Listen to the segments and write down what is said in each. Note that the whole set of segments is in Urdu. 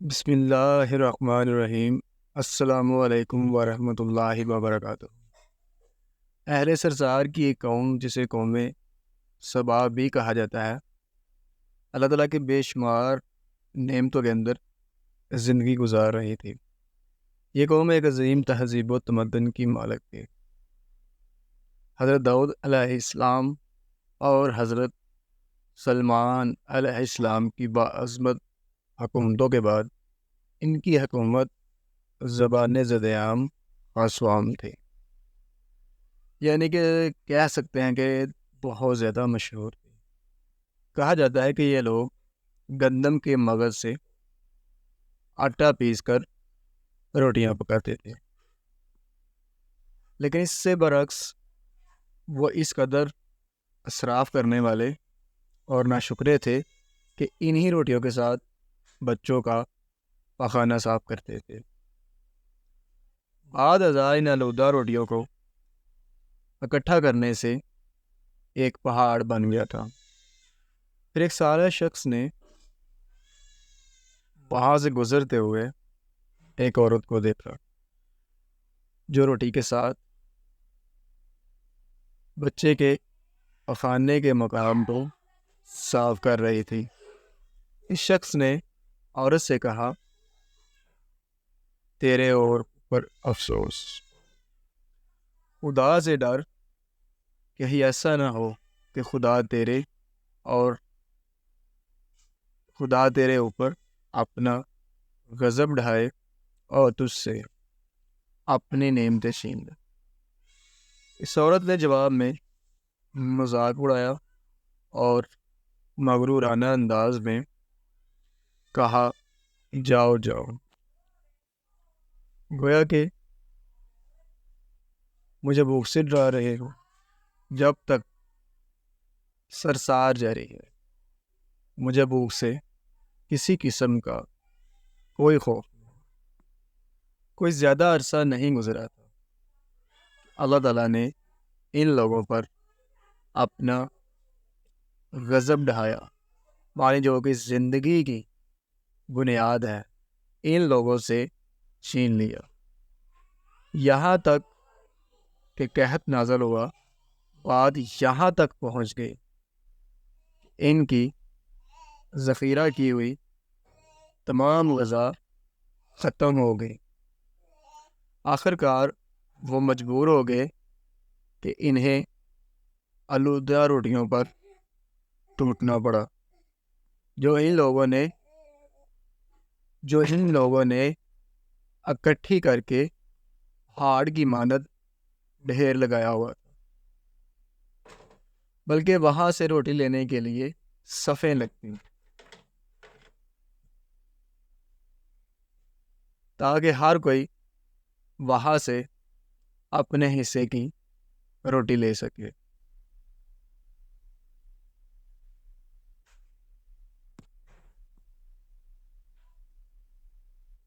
بسم اللہ الرحمن الرحیم۔ السلام علیکم ورحمۃ اللہ وبرکاتہ۔ اہل سرسار کی ایک قوم جسے قوم سبا بھی کہا جاتا ہے، اللہ تعالیٰ کے بے شمار نعمتوں کے اندر زندگی گزار رہی تھی۔ یہ قوم ایک عظیم تہذیب و تمدن کی مالک تھی۔ حضرت داؤد علیہ السلام اور حضرت سلمان علیہ السلام کی باعظمت حکومتوں کے بعد ان کی حکومت زبان زد عام خاصوام تھی، یعنی کہ کہہ سکتے ہیں کہ بہت زیادہ مشہور تھی۔ کہا جاتا ہے کہ یہ لوگ گندم کے مغز سے آٹا پیس کر روٹیاں پکاتے تھے، لیکن اس سے برعکس وہ اس قدر اسراف کرنے والے اور ناشکرے تھے کہ انہی روٹیوں کے ساتھ بچوں کا پخانہ صاف کرتے تھے۔ بعد ازاں ان آلودہ روٹیوں کو اکٹھا کرنے سے ایک پہاڑ بن گیا تھا۔ پھر ایک سالہ شخص نے وہاں سے گزرتے ہوئے ایک عورت کو دیکھا جو روٹی کے ساتھ بچے کے پخانے کے مقام کو صاف کر رہی تھی۔ اس شخص نے عورت سے کہا، تیرے اور پر افسوس، خدا سے ڈر، کہیں ایسا نہ ہو کہ خدا تیرے اوپر اپنا غضب ڈھائے اور تجھ سے اپنی نعمتیں چھین لے۔ اس عورت نے جواب میں مذاق اڑایا اور مغرورانہ انداز میں کہا، جاؤ جاؤ، گویا کہ مجھے بھوک سے ڈرا رہے ہو۔ جب تک سرسار جاری ہے، مجھے بھوک سے کسی قسم کا کوئی خوف نہیں۔ کوئی زیادہ عرصہ نہیں گزرا تھا، اللہ تعالیٰ نے ان لوگوں پر اپنا غضب ڈھایا، مانی جو کہ زندگی کی بنیاد ہے ان لوگوں سے چھین لیا، یہاں تک کہ قحط نازل ہوا۔ بات یہاں تک پہنچ گئی، ان کی ذخیرہ کی ہوئی تمام غذا ختم ہو گئی۔ آخر کار وہ مجبور ہو گئے کہ انہیں آلودہ روٹیوں پر ٹوٹنا پڑا جو ان لوگوں نے اکٹھی کر کے پہاڑ کی مانند ڈھیر لگایا ہوا تھا، بلکہ وہاں سے روٹی لینے کے لیے صفیں لگتی تاکہ ہر کوئی وہاں سے اپنے حصے کی روٹی لے سکے۔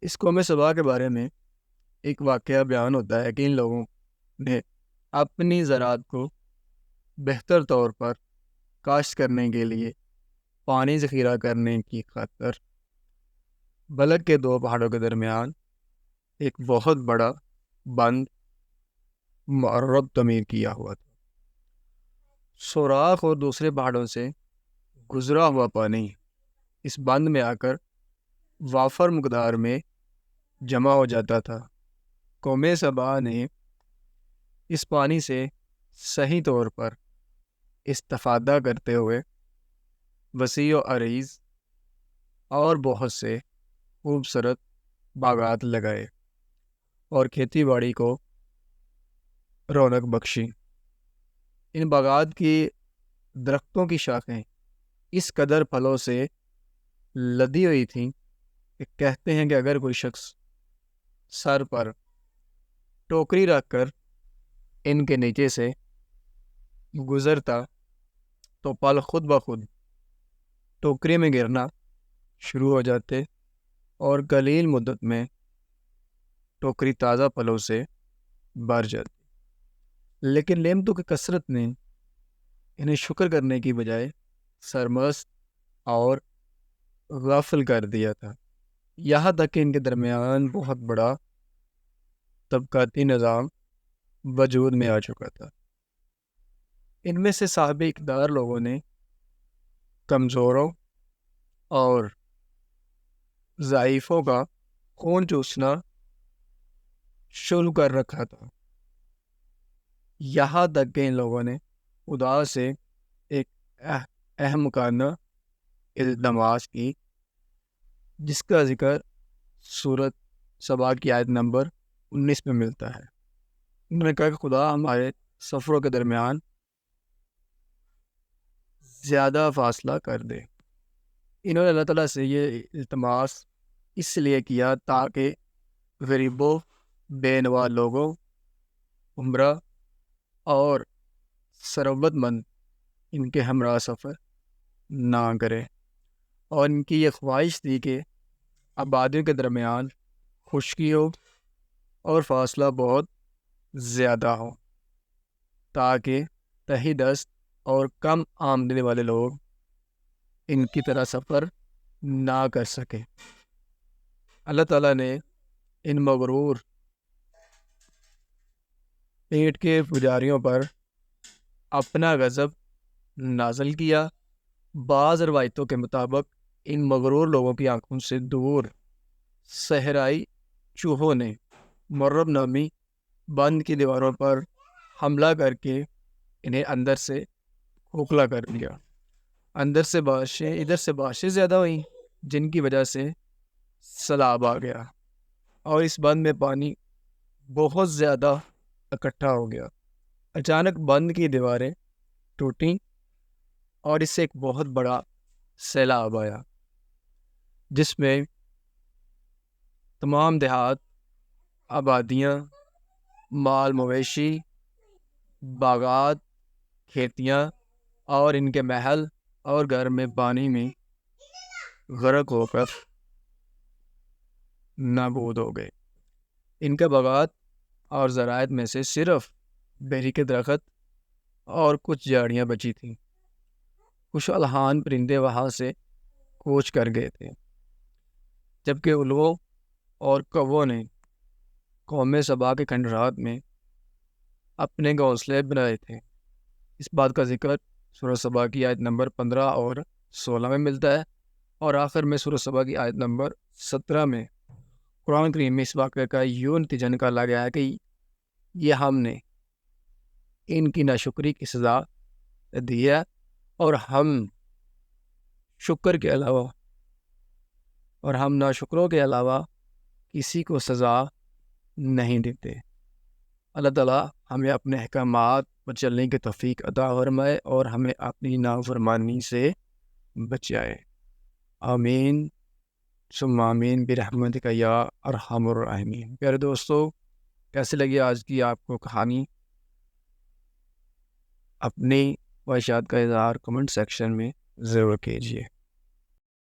اس قوم سبا کے بارے میں ایک واقعہ بیان ہوتا ہے کہ ان لوگوں نے اپنی زراعت کو بہتر طور پر کاشت کرنے کے لیے پانی ذخیرہ کرنے کی خاطر بلک کے دو پہاڑوں کے درمیان ایک بہت بڑا بند معرب تعمیر کیا ہوا تھا۔ سوراخ اور دوسرے پہاڑوں سے گزرا ہوا پانی اس بند میں آ کر وافر مقدار میں جمع ہو جاتا تھا۔ قوم سبا نے اس پانی سے صحیح طور پر استفادہ کرتے ہوئے وسیع و عریض اور بہت سے خوبصورت باغات لگائے اور کھیتی باڑی کو رونق بخشی۔ ان باغات کی درختوں کی شاخیں اس قدر پھلوں سے لدی ہوئی تھیں کہ کہتے ہیں کہ اگر کوئی شخص سر پر ٹوکری رکھ کر ان کے نیچے سے گزرتا تو پھل خود بخود ٹوکری میں گرنا شروع ہو جاتے اور قلیل مدت میں ٹوکری تازہ پھلوں سے بھر جاتی۔ لیکن نعمتوں کی کثرت نے انہیں شکر کرنے کی بجائے سرمست اور غافل کر دیا تھا۔ یہاں تک کہ ان کے درمیان بہت بڑا طبقاتی نظام وجود میں آ چکا تھا۔ ان میں سے صاحب اقتدار لوگوں نے کمزوروں اور ضعیفوں کا خون چوسنا شروع کر رکھا تھا، یہاں تک کہ ان لوگوں نے خدا سے ایک احمقانہ التماس کی، جس کا ذکر سورۃ سبا کی آیت نمبر 19 میں ملتا ہے۔ انہوں نے کہا کہ خدا ہمارے سفروں کے درمیان زیادہ فاصلہ کر دے۔ انہوں نے اللہ تعالیٰ سے یہ التماس اس لیے کیا تاکہ غریبوں، بے نوا لوگوں، عمرہ اور ثروت مند ان کے ہمراہ سفر نہ کرے، اور ان کی یہ خواہش تھی کہ آبادیوں کے درمیان خشکی ہو اور فاصلہ بہت زیادہ ہو، تاکہ تہی دست اور کم آمدنی والے لوگ ان کی طرح سفر نہ کر سکیں۔ اللہ تعالیٰ نے ان مغرور پیٹ کے پجاریوں پر اپنا غضب نازل کیا۔ بعض روایتوں کے مطابق ان مغرور لوگوں کی آنکھوں سے دور صحرائی چوہوں نے مرب نامی بند کی دیواروں پر حملہ کر کے انہیں اندر سے کھوکھلا کر دیا۔ ادھر سے بارشیں زیادہ ہوئیں، جن کی وجہ سے سیلاب آ گیا اور اس بند میں پانی بہت زیادہ اکٹھا ہو گیا۔ اچانک بند کی دیواریں ٹوٹیں اور اس سے ایک بہت بڑا سیلاب آیا، جس میں تمام دیہات، آبادیاں، مال مویشی، باغات، کھیتیاں اور ان کے محل اور گھر میں پانی میں غرق ہو کر نابود ہو گئے۔ ان کے باغات اور زراعت میں سے صرف بیری کے درخت اور کچھ جھاڑیاں بچی تھیں۔ کچھ الحان پرندے وہاں سے کوچ کر گئے تھے، جبکہ الووں اور کووں نے قوم سبا کے کھنڈرات میں اپنے گھونسلے بنائے تھے۔ اس بات کا ذکر سورۃ سبا کی آیت نمبر 15 اور 16 میں ملتا ہے، اور آخر میں سورۃ سبا کی آیت نمبر 17 میں قرآن کریم میں اس واقعے کا یوں نتیجہ نکالا گیا ہے کہ یہ ہم نے ان کی ناشکری کی سزا دی ہے، اور ہم ناشکروں کے علاوہ کسی کو سزا نہیں دیتے۔ اللہ تعالیٰ ہمیں اپنے احکامات پر چلنے کی توفیق عطا فرمائے اور ہمیں اپنی نافرمانی سے بچائے۔ آمین ثم آمین برحمتک یا ارحم الراحمین۔ پیارے دوستو، کیسے لگی آج کی آپ کو کہانی؟ اپنی خواہشات کا اظہار کمنٹ سیکشن میں ضرور کیجیے۔